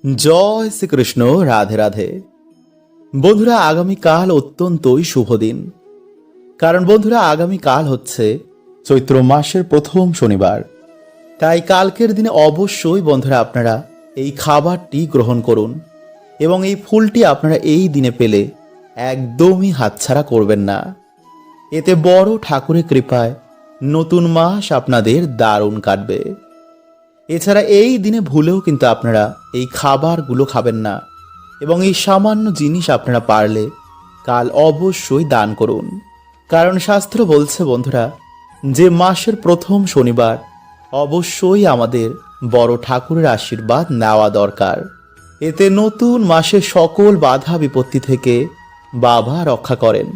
জয় শ্রীকৃষ্ণ। রাধে রাধে। বন্ধুরা, আগামীকাল অত্যন্তই শুভ দিন। কারণ বন্ধুরা, আগামীকাল হচ্ছে চৈত্র মাসের প্রথম শনিবার। তাই কালকের দিনে অবশ্যই বন্ধুরা আপনারা এই খাবারটি গ্রহণ করুন এবং এই ফুলটি আপনারা এই দিনে পেলে একদমই হাতছাড়া করবেন না। এতে বড় ঠাকুরের কৃপায় নতুন মাস আপনাদের দারুণ কাটবে। এছাড়া এই দিনে ভুলেও কিন্তু আপনারা এই খাবারগুলো খাবেন না এবং এই সামান্য জিনিস আপনারা পারলে কাল অবশ্যই দান করুন। কারণ শাস্ত্র বলছে বন্ধুরা, যে মাসের প্রথম শনিবার অবশ্যই আমাদের বড় ঠাকুরের আশীর্বাদ নেওয়া দরকার। এতে নতুন মাসের সকল বাধা বিপত্তি থেকে বাবা রক্ষা করেন।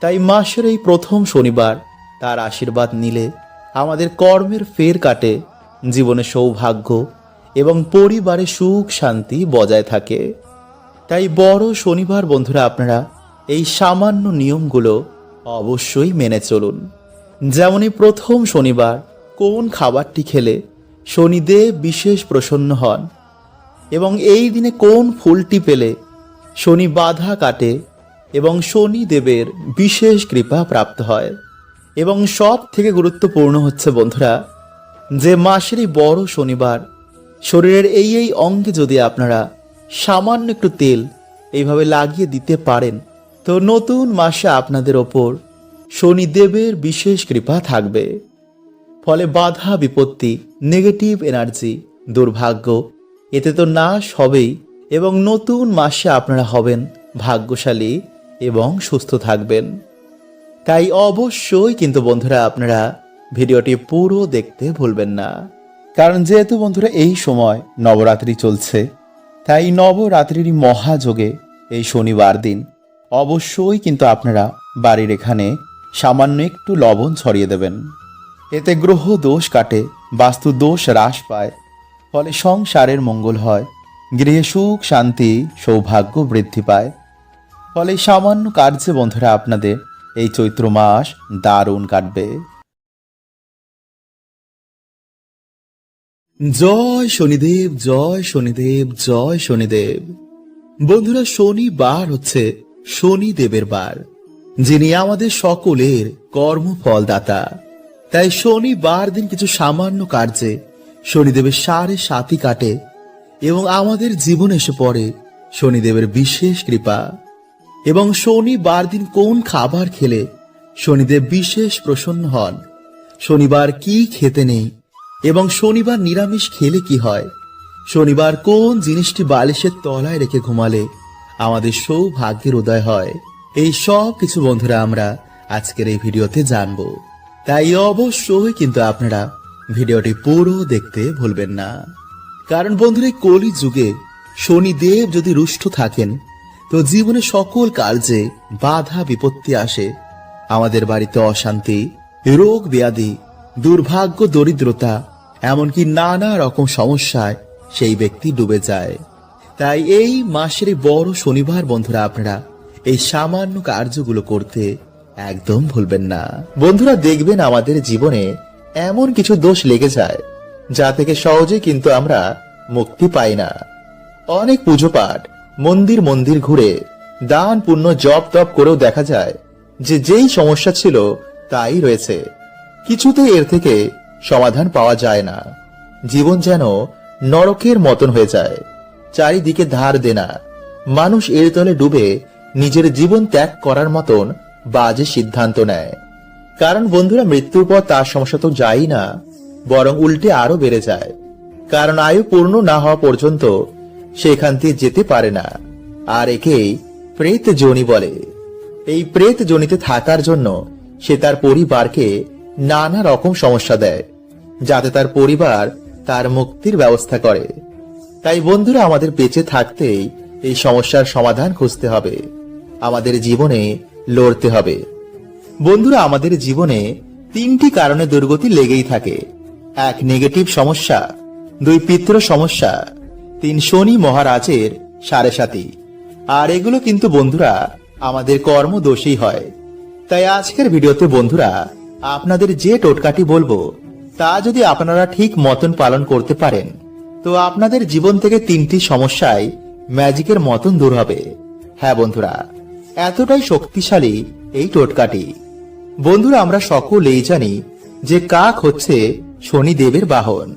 তাই মাসের এই প্রথম শনিবার তার আশীর্বাদ নিলে আমাদের কর্মের ফের কাটে, জীবনে সৌভাগ্য এবং পরিবারে সুখ শান্তি বজায় থাকে। তাই বড় শনিবার বন্ধুরা আপনারা এই সামান্য নিয়মগুলো অবশ্যই মেনে চলুন। যেমনই প্রথম শনিবার কোন খাবারটি খেলে শনিদেব বিশেষ প্রসন্ন হন এবং এই দিনে কোন ফুলটি পেলে শনি বাধা কাটে এবং শনিদেবের বিশেষ কৃপা প্রাপ্ত হয়। এবং সব থেকে গুরুত্বপূর্ণ হচ্ছে বন্ধুরা, যে মাসের এই বড় শনিবার শরীরের এই অঙ্গে যদি আপনারা সামান্য একটু তেল এইভাবে লাগিয়ে দিতে পারেন, তো নতুন মাসে আপনাদের ওপর শনিদেবের বিশেষ কৃপা থাকবে। ফলে বাধা বিপত্তি, নেগেটিভ এনার্জি, দুর্ভাগ্য এতে তো নাশ হবেই এবং নতুন মাসে আপনারা হবেন ভাগ্যশালী এবং সুস্থ থাকবেন। তাই অবশ্যই কিন্তু বন্ধুরা আপনারা ভিডিওটি পুরো দেখতে ভুলবেন না। কারণ যেহেতু বন্ধুরা এই সময় নবরাত্রি চলছে, তাই নবরাত্রির মহাযোগে এই শনিবার দিন অবশ্যই কিন্তু আপনারা বাড়ির এখানে সামান্য একটু লবণ ছড়িয়ে দেবেন। এতে গ্রহ দোষ কাটে, বাস্তু দোষ হ্রাস পায়, ফলে সংসারের মঙ্গল হয়, গৃহে সুখ শান্তি সৌভাগ্য বৃদ্ধি পায়। ফলে সামান্য কার্যে বন্ধুরা আপনাদের এই চৈত্র মাস দারুণ কাটবে। জয় শনিদেব, জয় শনিদেব, জয় শনিদেব। বন্ধুরা, শনিবার হচ্ছে শনিদেবের বার, যিনি আমাদের সকলের কর্মফলদাতা। তাই শনিবার দিন কিছু সামান্য কার্যে শনিদেবের 7.5 কাটে এবং আমাদের জীবনে এসে পড়ে শনিদেবের বিশেষ কৃপা। এবং শনিবার দিন কোন খাবার খেলে শনিদেব বিশেষ প্রসন্ন হন, শনিবার কি খেতে নেই এবং শনিবার নিরামিষ খেলে কি হয়, শনিবার কোন জিনিসটি বালিশের তলায় রেখে ঘুমালে আমাদের সৌভাগ্যের উদয় হয়, এই সব কিছু বন্ধুরা আমরা আজকের এই ভিডিওতে জানবো। তাই অবশ্যই কিন্তু আপনারা ভিডিওটি পুরো দেখতে ভুলবেন না। কারণ বন্ধুরা, এই কলি যুগে শনিদেব যদি রুষ্ট থাকেন তো জীবনে সকল কার্যে বাধা বিপত্তি আসে। আমাদের বাড়িতে অশান্তি, রোগ ব্যাধি, দুর্ভাগ্য, দরিদ্রতা, এমনকি নানা রকম সমস্যায় সেই ব্যক্তি ডুবে যায়। তাই এই মাসের বড় শনিবার বন্ধুরা আপনারা এই সামান্য কার্যগুলো করতে একদম ভুলবেন না। বন্ধুরা, দেখবেন আমাদের জীবনে এমন কিছু দোষ লেগে যায় যা থেকে সহজে কিন্তু আমরা মুক্তি পাই না। অনেক পুজো পাঠ, মন্দির মন্দির ঘুরে, দান পুণ্য জপ তপ করেও দেখা যায় যে যেই সমস্যা ছিল তাই রয়েছে, কিছুতেই এর থেকে সমাধান পাওয়া যায় না। জীবন যেন নরকের মতন হয়ে যায়, চারিদিকে ধার দেনা, মানুষ এর তলে ডুবে নিজের জীবন ত্যাগ করার মতন বাজে সিদ্ধান্ত নেয়। কারণ বন্ধুরা, মৃত্যুর পর তার সমস্যা তো যায়ই না, বরং উল্টে আরো বেড়ে যায়। কারণ আয়ু পূর্ণ না হওয়া পর্যন্ত সেখান থেকে যেতে পারে না। আর একেই প্রেত যোনি বলে। এই প্রেত যোনিতে থাকার জন্য সে তার পরিবারকে নানা রকম সমস্যা দেয়, যাতে তার পরিবার তার মুক্তির ব্যবস্থা করে। তাই বন্ধুরা, আমাদের বেঁচে থাকতেই এই সমস্যার সমাধান খুঁজতে হবে, আমাদের জীবনে লড়তে হবে। বন্ধুরা, আমাদের জীবনে 3টি কারণে দুর্গতি লেগেই থাকে। 1, নেগেটিভ সমস্যা; 2, পিতৃ সমস্যা; 3, শনি মহারাজের 7.5। আর এগুলো কিন্তু বন্ধুরা আমাদের কর্মদোষেই হয়। তাই আজকের ভিডিওতে বন্ধুরা আপনাদের যে টোটকাটি বলবো তা যদি আপনারা ঠিক মতন পালন করতে পারেন, তো আপনাদের জীবন থেকে 3টি সমস্যায় ম্যাজিকের মতন দূর হবে। হ্যাঁ বন্ধুরা, এতটাই শক্তিশালী এই টোটকাটি। বন্ধুরা, আমরা সকলেই জানি যে কাক হচ্ছে শনিদেবের বাহন।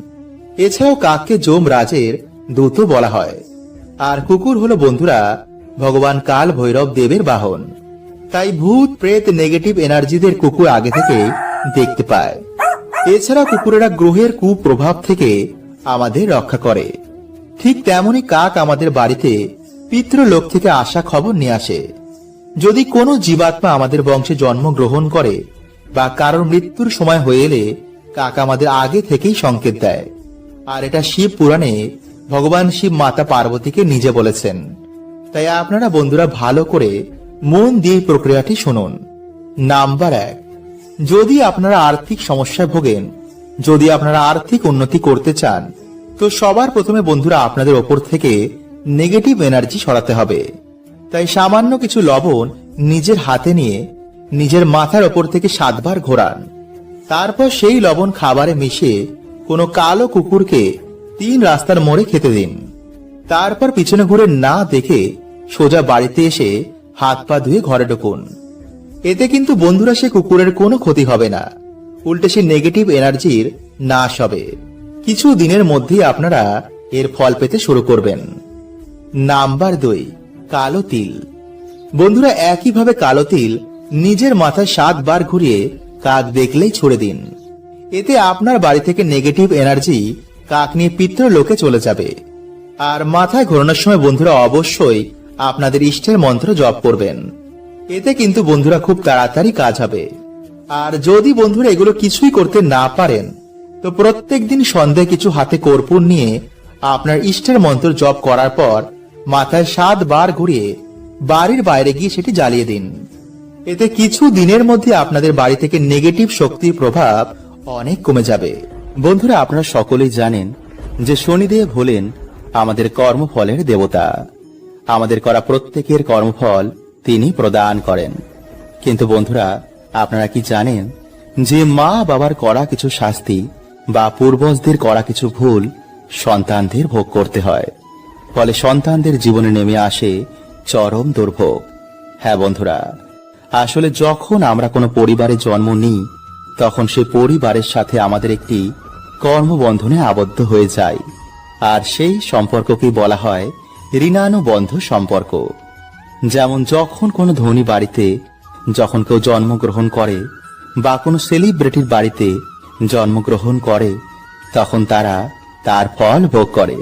এছাড়াও কাককে যমরাজের দূত বলা হয়। আর কুকুর হলো বন্ধুরা ভগবান কাল ভৈরব দেবের বাহন। তাই ভূত প্রেত নেগেটিভ এনার্জিদের কুকুর আগে থেকে দেখতে পায়। এছাড়া কুকুরেরা গ্রহের কুপ্রভাব থেকে আমাদের রক্ষা করে। ঠিক তেমনি কাক আমাদের বাড়িতে পিতৃলোক থেকে আসা খবর নিয়ে আসে। যদি কোনো জীবাত্মা আমাদের বংশে জন্মগ্রহণ করে বা কারোর মৃত্যুর সময় হয়ে এলে কাক আমাদের আগে থেকেই সংকেত দেয়। আর এটা শিব পুরাণে ভগবান শিব মাতা পার্বতীকে নিজে বলেছেন। তাই আপনারা বন্ধুরা ভালো করে মন দিয়ে প্রক্রিয়াটি শুনুন। নাম্বার 1, যদি আপনারা আর্থিক সমস্যায় ভোগেন, যদি আপনারা আর্থিক উন্নতি করতে চান, তো সবার প্রথমে বন্ধুরা আপনাদের ওপর থেকে নেগেটিভ এনার্জি সরাতে হবে। তাই সামান্য কিছু লবণ নিজের হাতে নিয়ে নিজের মাথার ওপর থেকে 7 বার ঘোরান। তারপর সেই লবণ খাবারে মিশিয়ে কোনো কালো কুকুরকে 3 রাস্তার মোড়ে খেতে দিন। তারপর পিছনে ঘুরে না দেখে সোজা বাড়িতে এসে হাত পা ধুয়ে ঘরে ঢুকুন। এতে কিন্তু বন্ধুরা সে কুকুরের কোনো ক্ষতি হবে না, উল্টে সে নেগেটিভ এনার্জির নাশ হবে। কিছু দিনের মধ্যেই আপনারা এর ফল পেতে শুরু করবেন। নাম্বার 2, কালো তিল। বন্ধুরা, একইভাবে কালো তিল নিজের মাথায় 7 বার ঘুরিয়ে কাক দেখলেই ছুড়ে দিন। এতে আপনার বাড়ি থেকে নেগেটিভ এনার্জি কাক নিয়ে পিতৃলোকে চলে যাবে। আর মাথায় ঘোরানোর সময় বন্ধুরা অবশ্যই আপনাদের ইষ্টের মন্ত্র জপ করবেন। এতে কিন্তু বন্ধুরা খুব তাড়াতাড়ি কাজ হবে। আর যদি বন্ধুরা এগুলো কিছুই করতে না পারেন, তো প্রত্যেক দিন সন্ধ্যায় কিছু হাতে কর্পূর নিয়ে আপনার ইষ্টের মন্ত্র জপ করার পর মাথায় 7 বার ঘুরিয়ে বাড়ির বাইরে গিয়ে সেটি জ্বালিয়ে দিন। এতে কিছু দিনের মধ্যে আপনাদের বাড়ি থেকে নেগেটিভ শক্তির প্রভাব অনেক কমে যাবে। বন্ধুরা, আপনারা সকলেই জানেন যে শনিদেব হলেন আমাদের কর্মফলের দেবতা। আমাদের করা প্রত্যেকের কর্মফল তিনি প্রদান করেন। কিন্তু বন্ধুরা, আপনারা কি জানেন যে মা বাবার করা কিছু শাস্তি বা পূর্বজদের করা কিছু ভুল সন্তানদের ভোগ করতে হয়। ফলে সন্তানদের জীবনে নেমে আসে চরম দুর্ভোগ। হ্যাঁ বন্ধুরা, আসলে যখন আমরা কোনো পরিবারে জন্ম নিই, তখন সে পরিবারের সাথে আমাদের একটি কর্মবন্ধনে আবদ্ধ হয়ে যায়। আর সেই সম্পর্ককেই বলা হয় ঋণানুবন্ধ সম্পর্ক। যেমন যখন কোনো ধনী বাড়িতে যখন কেউ জন্মগ্রহণ করে বা কোনো সেলিব্রিটির বাড়িতে জন্মগ্রহণ করে, তখন তারা তার ফল ভোগ করে।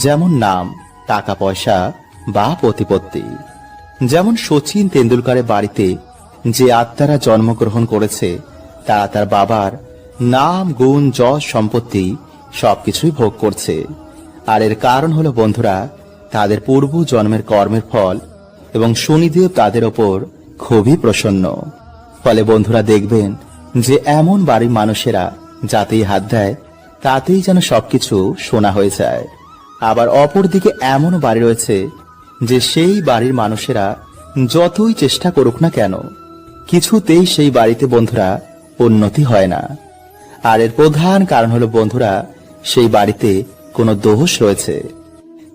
যেমন নাম, টাকা পয়সা বা প্রতিপত্তি। যেমন সচিন তেন্ডুলকারের বাড়িতে যে আত্মারা জন্মগ্রহণ করেছে, তারা তার বাবার নাম, গুণ, যশ, সম্পত্তি সবকিছুই ভোগ করছে। আর এর কারণ হলো বন্ধুরা তাদের পূর্ব জন্মের কর্মের ফল, এবং শনিদেব তাদের ওপর খুবই প্রসন্ন। ফলে বন্ধুরা দেখবেন যে এমন বাড়ির মানুষেরা যাতেই হাত দেয় তাতেই যেন সবকিছু সোনা হয়ে যায়। আবার অপরদিকে এমন বাড়ি রয়েছে যে সেই বাড়ির মানুষেরা যতই চেষ্টা করুক না কেন, কিছুতেই সেই বাড়িতে বন্ধুরা উন্নতি হয় না। আর এর প্রধান কারণ হলো বন্ধুরা সেই বাড়িতে কোনো দোষ রয়েছে।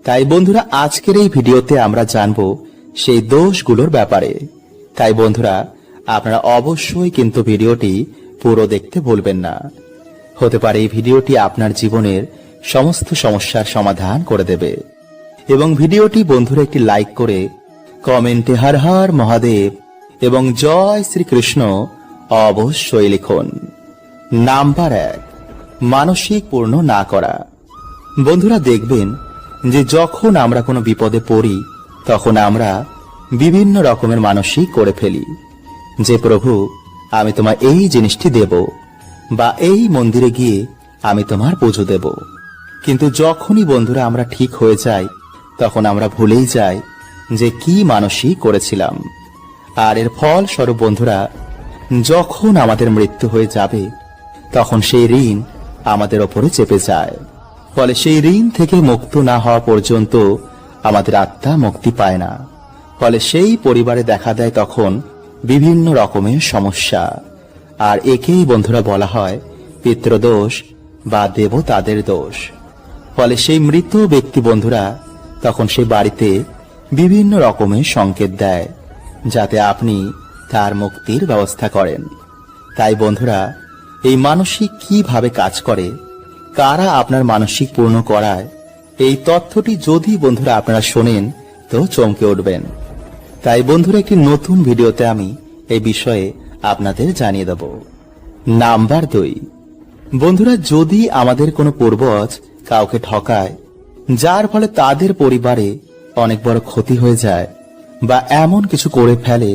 তাই বন্ধুরা আজকের এই ভিডিওতে আমরা জানবো সেই দোষগুলোর ব্যাপারে। তাই বন্ধুরা আপনারা অবশ্যই কিন্তু ভিডিওটি পুরো দেখতে ভুলবেন না। হতে পারে এই ভিডিওটি আপনার জীবনের সমস্ত সমস্যার সমাধান করে দেবে। এবং ভিডিওটি বন্ধুরা একটি লাইক করে কমেন্টে হর হর মহাদেব এবং জয় শ্রীকৃষ্ণ অবশ্যই লিখুন। নাম্বার 1, মানসিক পূর্ণ না করা। বন্ধুরা দেখবেন যে যখন আমরা কোনো বিপদে পড়ি, তখন আমরা বিভিন্ন রকমের মানসিক করে ফেলি যে প্রভু আমি তোমার এই জিনিসটি দেব, বা এই মন্দিরে গিয়ে আমি তোমার পুজো দেব। কিন্তু যখনই বন্ধুরা আমরা ঠিক হয়ে যাই, তখন আমরা ভুলেই যাই যে কি মানসিক করেছিলাম। আর এর ফল স্বরূপ বন্ধুরা যখন আমাদের মৃত্যু হয়ে যাবে, তখন সেই ঋণ আমাদের ওপরে চেপে যায়। ফলে সেই ঋণ থেকে মুক্ত না হওয়া পর্যন্ত আমাদের আত্মা মুক্তি পায় না। ফলে সেই পরিবারে দেখা দেয় তখন বিভিন্ন রকমের সমস্যা। আর একেই বন্ধুরা বলা হয় পিতৃদোষ বা দেবতাদের দোষ। ফলে সেই মৃত ব্যক্তি বন্ধুরা তখন সেই বাড়িতে বিভিন্ন রকমের সংকেত দেয়, যাতে আপনি তার মুক্তির ব্যবস্থা করেন। তাই বন্ধুরা, এই মানসিক কিভাবে কাজ করে, কারা আপনার মানসিক পূর্ণ করায়, এই তথ্যটি যদি বন্ধুরা আপনারা শোনেন তো চমকে উঠবেন। তাই বন্ধুরা, একটি নতুন ভিডিওতে আমি এই বিষয়ে আপনাদের জানিয়ে দেব। নাম্বার 2, বন্ধুরা, যদি আমাদের কোনো পূর্বজ কাউকে ঠকায়, যার ফলে তাদের পরিবারে অনেক বড় ক্ষতি হয়ে যায়, বা এমন কিছু করে ফেলে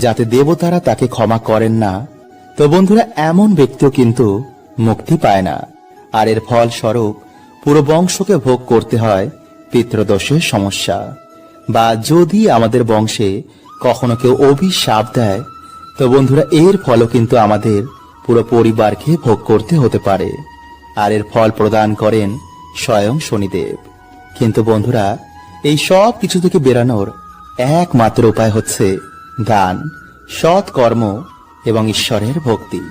যাতে দেবতারা তাকে ক্ষমা করেন না, তো বন্ধুরা এমন ব্যক্তিও কিন্তু মুক্তি পায় না। আর এর ফলস্বরূপ পুরো বংশকে ভোগ করতে হয় পিতৃদোষের সমস্যা। বা যদি আমাদের বংশে কখনো কেউ অভিশাপ দেয়, তো বন্ধুরা এর ফলও কিন্তু আমাদের পুরো পরিবারকে ভোগ করতে হতে পারে। আর এর ফল প্রদান করেন স্বয়ং শনিদেব। কিন্তু বন্ধুরা, এই সব কিছু থেকে বেরানোর একমাত্র উপায় হচ্ছে দান, সৎ কর্ম এবং ঈশ্বরের ভক্তি।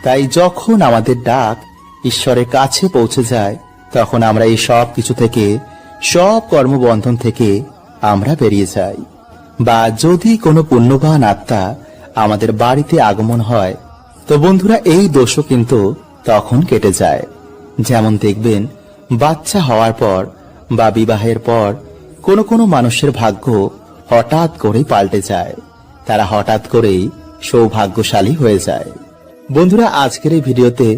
তাই যখন আমাদের ডাক ঈশ্বরের কাছে পৌঁছে যায়, তখন আমরা এই সব কিছু থেকে, সব কর্মবন্ধন থেকে আমরা বেরিয়ে যাই। বা যদি কোনো পুণ্যবান আত্মা আমাদের বাড়িতে আগমন হয়, তো বন্ধুরা এই দোষও কিন্তু তখন কেটে যায়। যেমন দেখবেন, বাচ্চা হওয়ার পর বা বিবাহের পর কোনো কোনো মানুষের ভাগ্য হঠাৎ করেই পাল্টে যায়, তারা হঠাৎ করেই সৌভাগ্যশালী হয়ে যায়। বন্ধুরা, আজকের এই ভিডিওতে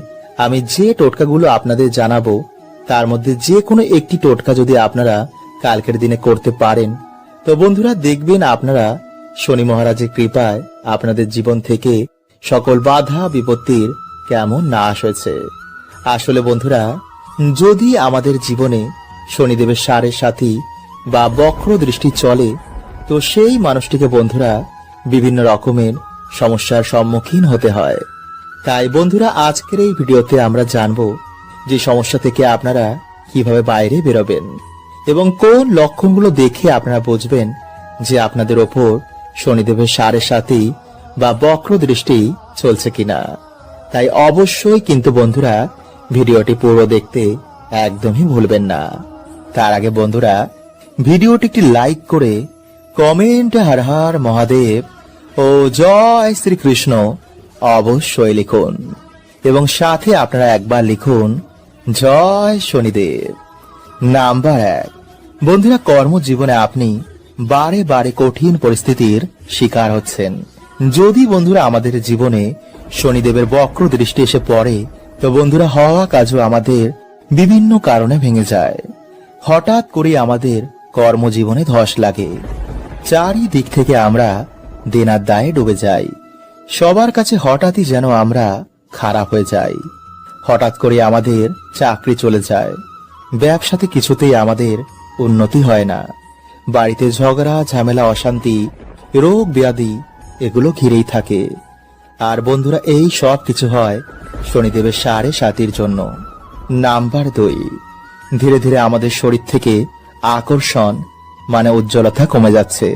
আমি যে টোটকাগুলো আপনাদের জানাবো, তার মধ্যে যে কোনো একটি টোটকা যদি আপনারা কালকের দিনে করতে পারেন, তো বন্ধুরা দেখবেন আপনারা শনি মহারাজের কৃপায় আপনাদের জীবন থেকে সকল বাধা বিপত্তির কেমন নাশ হয়েছে। আসলে বন্ধুরা, যদি আমাদের জীবনে শনিদেবের সাড়ে সাথী বা বক্র দৃষ্টি চলে, তো সেই মানুষটিকে বন্ধুরা বিভিন্ন রকমের সমস্যার সম্মুখীন হতে হয়। তাই বন্ধুরা, আজকের এই ভিডিওতে আমরা জানবো যে সমস্যা থেকে আপনারা কিভাবে বাইরে বেরোবেন এবং কোন লক্ষণগুলো দেখে আপনারা বুঝবেন যে আপনাদের ওপর শনিদেবের সাড়ে সাথী বা বক্র দৃষ্টি চলছে কিনা। তাই অবশ্যই কিন্তু বন্ধুরা ভিডিওটি পুরো দেখতে একদমই ভুলবেন না। তার আগে বন্ধুরা, ভিডিওটি একটি লাইক করে কমেন্টে হর হর মহাদেব ও জয় শ্রীকৃষ্ণ অবশ্যই লিখুন, এবং সাথে আপনারা একবার লিখুন জয় শনিদেব। নাম্বার 1, বন্ধুরা, কর্মজীবনে আপনি বারে বারে কঠিন পরিস্থিতির শিকার হচ্ছেন। যদি বন্ধুরা আমাদের জীবনে শনিদেবের বক্র দৃষ্টি এসে পড়ে, তো বন্ধুরা হওয়া কাজও আমাদের বিভিন্ন কারণে ভেঙে যায়। হঠাৎ করে আমাদের কর্মজীবনে ধস লাগে, চারিদিক থেকে আমরা দেনার দায়ে ডুবে যাই। সবার কাছে হঠাৎই যেন আমরা খারাপ হয়ে যাই। হঠাৎ করে আমাদের চাকরি চলে যায়, ব্যবসাতে কিছুতেই আমাদের উন্নতি হয় না, বাড়িতে ঝগড়া ঝামেলা অশান্তি রোগ ব্যাধি এগুলো ঘিরেই থাকে। আর বন্ধুরা এই সব কিছু হয় শনিদেবের সাড়ে সাতির জন্য। নাম্বার 2, ধীরে ধীরে আমাদের শরীর থেকে আকর্ষণ মানে উজ্জ্বলতা কমে যাচ্ছে।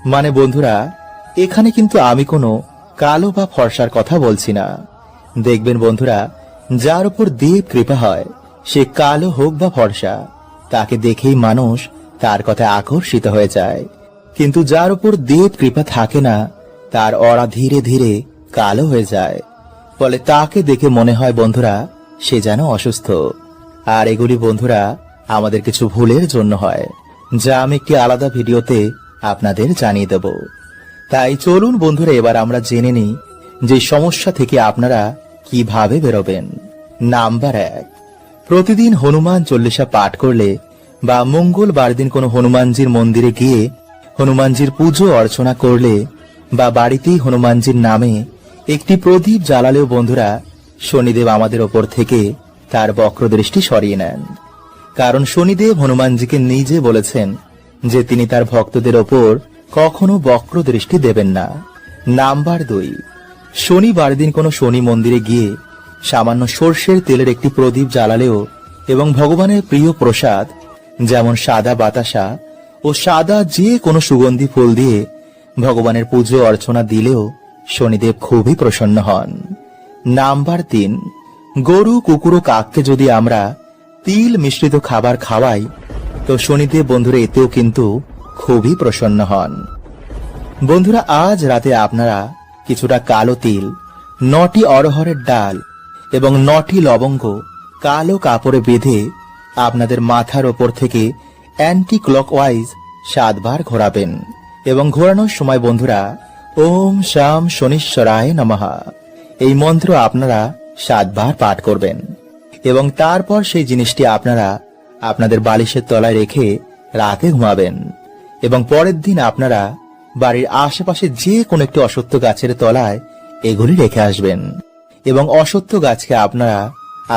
মানে বন্ধুরা, এখানে কিন্তু আমি কোনো কালো বা ফর্সার কথা বলছি না। দেখবেন বন্ধুরা, যার উপর দেব কৃপা হয়, সে কালো হোক বা ফর্সা, তাকে দেখেই মানুষ তার কথায় আকর্ষিত হয়ে যায়। কিন্তু যার উপর দেব কৃপা থাকে না, তার অরা ধীরে ধীরে কালো হয়ে যায়। ফলে তাকে দেখে মনে হয় বন্ধুরা সে যেন অসুস্থ। আর এগুলি বন্ধুরা আমাদের কিছু ভুলের জন্য হয়, যা আমি একটি আলাদা ভিডিওতে আপনাদের জানিয়ে দেব। তাই চলুন বন্ধুরা, এবার আমরা জেনে নিই যে সমস্যা থেকে আপনারা কিভাবে বেরোবেন। নাম্বার 1, প্রতিদিন হনুমান চল্লিশা পাঠ করলে বা মঙ্গলবার দিন কোনো হনুমানজির মন্দিরে গিয়ে হনুমানজির পুজো অর্চনা করলে বা বাড়িতেই হনুমানজির নামে একটি প্রদীপ জ্বালালেও বন্ধুরা শনিদেব আমাদের ওপর থেকে তার বক্র দৃষ্টি সরিয়ে নেন। কারণ শনিদেব হনুমানজিকে নিজে বলেছেন যে তিনি তার ভক্তদের ওপর কখনো বক্র দৃষ্টি দেবেন না। নাম্বার 2, শনিবার দিন কোনো শনি মন্দিরে গিয়ে সামান্য সর্ষের তেলের একটি প্রদীপ জ্বালালেও এবং ভগবানের প্রিয় প্রসাদ যেমন সাদা বাতাসা ও সাদা যে কোনো সুগন্ধি ফুল দিয়ে ভগবানের পুজো অর্চনা দিলেও শনিদেব খুবই প্রসন্ন হন। নাম্বার 3, গরু কুকুর ও কাককে যদি আমরা তিল মিশ্রিত খাবার খাওয়াই, তো শনিদেব বন্ধুরা এতেও কিন্তু খুবই প্রসন্ন হন। বন্ধুরা আজ রাতে আপনারা কিছুটা কালো তিল, 9টি অড়হরের ডাল এবং 9টি লবঙ্গ কালো কাপড়ে বেঁধে আপনাদের মাথার ওপর থেকে অ্যান্টি ক্লকওয়াইজ 7 বার ঘোরাবেন এবং ঘোরানোর সময় বন্ধুরা ওম শাম শনিশ্বরায় নমঃ এই মন্ত্র আপনারা 7 বার পাঠ করবেন এবং তারপর সেই জিনিসটি আপনারা আপনাদের বালিশের তলায় রেখে রাতে ঘুমাবেন এবং পরের দিন আপনারা বাড়ির আশেপাশে যে কোনো একটি অশ্বত্থ গাছের তলায় এগুলি রেখে আসবেন এবং অশ্বত্থ গাছকে আপনারা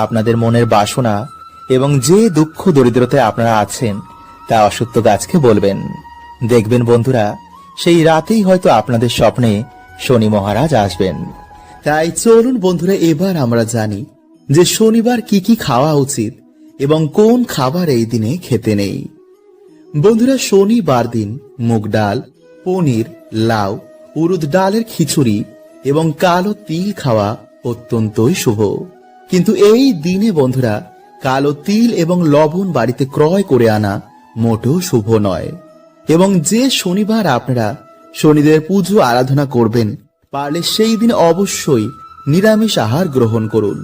আপনাদের মনের বাসনা এবং যে দুঃখ দরিদ্রতায় আপনারা আছেন তা অশ্বত্থ গাছকে বলবেন। দেখবেন বন্ধুরা সেই রাতেই হয়তো আপনাদের স্বপ্নে শনি মহারাজ আসবেন। তাই চলুন বন্ধুরা এবার আমরা জানি যে শনিবার কি কি খাওয়া উচিত এবং কোন খাবার এই দিনে খেতে নেই। বন্ধুরা শনিবার দিন মুগ ডাল, পনির, লাউ, উড়দ ডালের খিচুড়ি এবং কালো তিল খাওয়া অত্যন্তই শুভ। কিন্তু এই দিনে বন্ধুরা কালো তিল এবং লবণ বাড়িতে ক্রয় করে আনা মোটেও শুভ নয় এবং যে শনিবার আপনারা শনিদেব পুজো আরাধনা করবেন পারলে সেই দিন অবশ্যই নিরামিষ আহার গ্রহণ করুন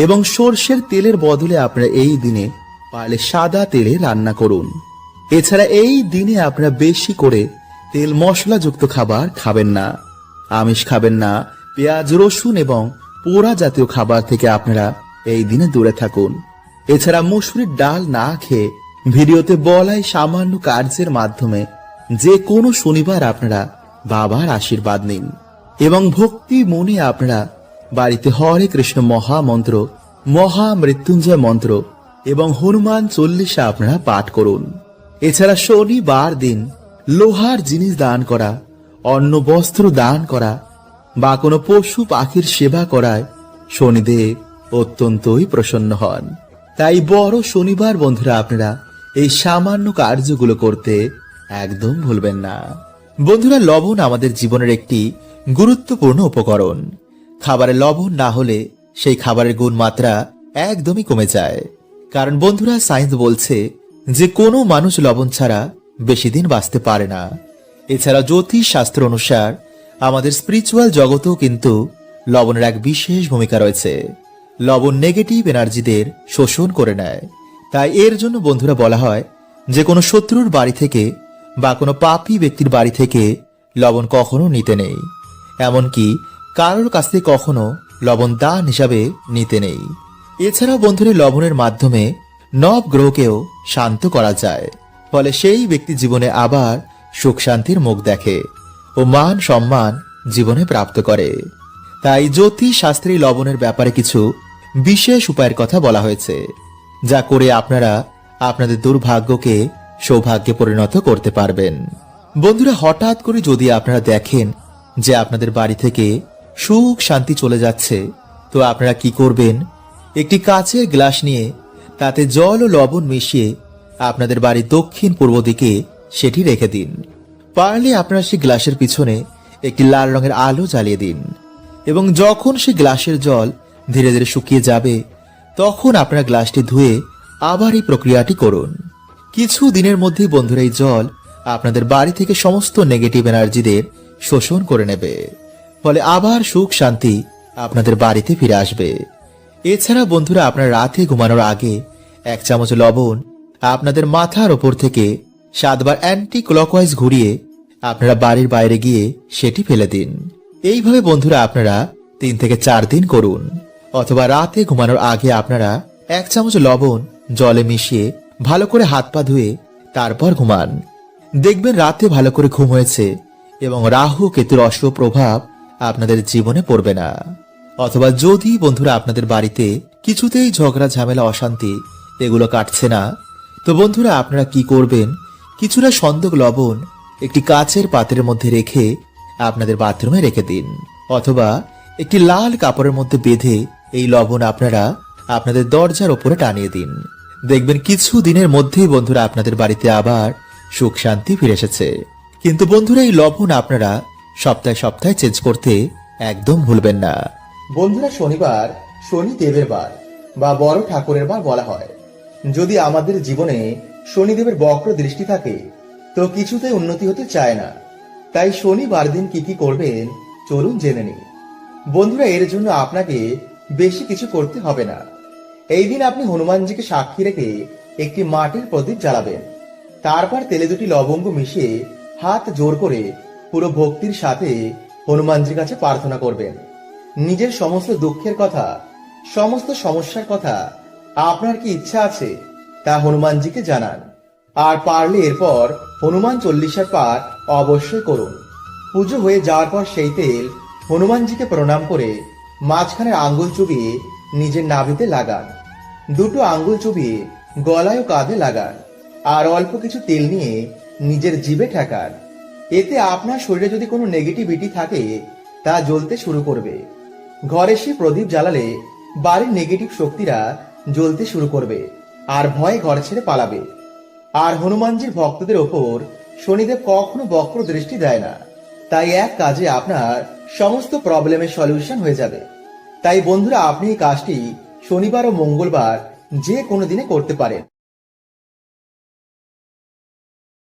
এবং সর্ষের তেলের বদলে আপনারা এই দিনে পারলে সাদা তেলে রান্না করুন। এছাড়া এই দিনে আপনারা বেশি করে তেল মশলাযুক্ত খাবার খাবেন না, আমিষ খাবেন না, পেঁয়াজ রসুন এবং পোড়া জাতীয় খাবার থেকে আপনারা এই দিনে দূরে থাকুন। এছাড়া মসুরির ডাল না খেয়ে ভিডিওতে বলাই সামান্য কার্যের মাধ্যমে যে কোনো শনিবার আপনারা বাবার আশীর্বাদ নিন এবং ভক্তি মনে আপনারা বাড়িতে হরে কৃষ্ণ মহামন্ত্র, মহামৃত্যুঞ্জয় মন্ত্র এবং হনুমান চল্লিশা আপনারা পাঠ করুন। এছাড়া শনিবার দিন লোহার জিনিস দান করা, অন্ন বস্ত্র দান করা বা কোনো পশু পাখির সেবা করায় শনিদেব অত্যন্তই প্রসন্ন হন। তাই বড় শনিবার বন্ধুরা আপনারা এই সামান্য কার্যগুলো করতে একদম ভুলবেন না। বন্ধুরা লবণ আমাদের জীবনের একটি গুরুত্বপূর্ণ উপকরণ। খাবারে লবণ না হলে সেই খাবারের গুণমাত্রা একদমই কমে যায়। কারণ বন্ধুরা সায়েন্স বলছে যে কোনো মানুষ লবণ ছাড়া বেশি দিন বাঁচতে পারে না। এছাড়া জ্যোতিষ শাস্ত্র অনুসার আমাদের স্পিরিচুয়াল জগতেও কিন্তু লবণের এক বিশেষ ভূমিকা রয়েছে। লবণ নেগেটিভ এনার্জিদের শোষণ করে নেয়। তাই এর জন্য বন্ধুরা বলা হয় যে কোনো শত্রুর বাড়ি থেকে বা কোনো পাপী ব্যক্তির বাড়ি থেকে লবণ কখনো নিতে নেই, এমনকি কারোর কাছ থেকে কখনো লবণ দান হিসাবে নিতে নেই। এছাড়াও বন্ধুরা লবণের মাধ্যমে নবগ্রহকেও শান্ত করা যায়, ফলে সেই ব্যক্তি জীবনে আবার সুখ শান্তির মুখ দেখে ও মান সম্মান জীবনে প্রাপ্ত করে। তাই জ্যোতিষ শাস্ত্রে লবণের ব্যাপারে কিছু বিশেষ উপায়ের কথা বলা হয়েছে, যা করে আপনারা আপনাদের দুর্ভাগ্যকে সৌভাগ্যে পরিণত করতে পারবেন। বন্ধুরা হঠাৎ করে যদি আপনারা দেখেন যে আপনাদের বাড়ি থেকে সুখ শান্তি চলে যাচ্ছে, তো আপনারা কি করবেন, একটি কাচের গ্লাস নিয়ে তাতে জল ও লবণ মিশিয়ে আপনাদের বাড়ির দক্ষিণ পূর্ব দিকে সেটি রেখে দিন। পারলে আপনারা সেই গ্লাসের পিছনে একটি লাল রঙের আলো জ্বালিয়ে দিন এবং যখন সেই গ্লাসের জল ধীরে ধীরে শুকিয়ে যাবে তখন আপনারা গ্লাসটি ধুয়ে আবার এই প্রক্রিয়াটি করুন। কিছু দিনের মধ্যেই বন্ধুরা এই জল আপনাদের বাড়ি থেকে সমস্ত নেগেটিভ এনার্জিদের শোষণ করে নেবে, ফলে আবার সুখ শান্তি আপনাদের বাড়িতে ফিরে আসবে। এছাড়া বন্ধুরা আপনারা রাতে ঘুমানোর আগে 1 চামচ লবণ আপনাদের মাথার ওপর থেকে 7 বার অ্যান্টি ক্লকওয়াইজ ঘুরিয়ে আপনারা বাড়ির বাইরে গিয়ে সেটি ফেলে দিন। এইভাবে বন্ধুরা আপনারা 3 থেকে 4 দিন করুন, অথবা রাতে ঘুমানোর আগে আপনারা 1 চামচ লবণ জলে মিশিয়ে ভালো করে হাত পা ধুয়ে তারপর ঘুমান। দেখবেন রাতে ভালো করে ঘুম হয়েছে এবং রাহু কেতুর অশুভ প্রভাব আপনাদের জীবনে পড়বে না। অথবা যদি বন্ধুরা আপনাদের বাড়িতে কিছুতেই ঝগড়া ঝামেলা অশান্তি এগুলো কাটছে না, তো বন্ধুরা আপনারা কি করবেন, কিছুটা সন্দক লবণ একটি কাচের পাত্রের মধ্যে রেখে আপনাদের বাথরুমে রেখে দিন, অথবা একটি লাল কাপড়ের মধ্যে বেঁধে এই লবণ আপনারা আপনাদের দরজার উপরে টানিয়ে দিন। দেখবেন কিছু দিনের মধ্যেই বন্ধুরা আপনাদের বাড়িতে আবার সুখ শান্তি ফিরে এসেছে। কিন্তু বন্ধুরা এই লবণ আপনারা সপ্তাহে সপ্তাহে চেঞ্জ করতে একদম ভুলবেন না। বন্ধুরা শনিবার শনি দেবের বার বা বড় ঠাকুরের বার বলা হয়, যদি আমাদের জীবনে শনিদেবের বক্র দৃষ্টি থাকে তো কিছুতেই উন্নতি হতে চায় না। তাই শনিবার দিন কি কি করবেন চলুন জেনে নিই। বন্ধুরা, এর জন্য আপনাকে বেশি কিছু করতে হবে না। এই দিন আপনি হনুমানজিকে সাক্ষী রেখে একটি মাটির প্রদীপ জ্বালাবেন। তারপর তেলে 2টি লবঙ্গ মিশিয়ে হাত জোর করে পুরো ভক্তির সাথে হনুমানজির কাছে প্রার্থনা করবেন। নিজের সমস্ত দুঃখের কথা, সমস্ত সমস্যার কথা, আপনার কি ইচ্ছা আছে তা হনুমানজিকে জানান। আর পারলে এরপর হনুমান চল্লিশার পাঠ অবশ্যই করুন। পুজো হয়ে যাওয়ার পর সেই তেল হনুমানজিকে প্রণাম করে মাঝখানের আঙ্গুল চুবিয়ে নিজের নাভিতে লাগান। 2টো আঙ্গুল চুবিয়ে গলায় ও কাঁধে লাগান। আর অল্প কিছু তেল নিয়ে নিজের জিভে ঠেকান। এতে আপনার শরীরে যদি কোনো নেগেটিভিটি থাকে তা জ্বলতে শুরু করবে। ঘরে সে প্রদীপ জ্বালালে বাড়ির নেগেটিভ শক্তিরা জ্বলতে শুরু করবে আর ভয়ে ঘর ছেড়ে পালাবে। আর হনুমানজির ভক্তদের ওপর শনিদেব কখনো বক্র দৃষ্টি দেয় না। তাই এক কাজে আপনার সমস্ত প্রবলেমের সলিউশন হয়ে যাবে। তাই বন্ধুরা, আপনি এই কাজটি শনিবার ও মঙ্গলবার যে কোনো দিনে করতে পারেন।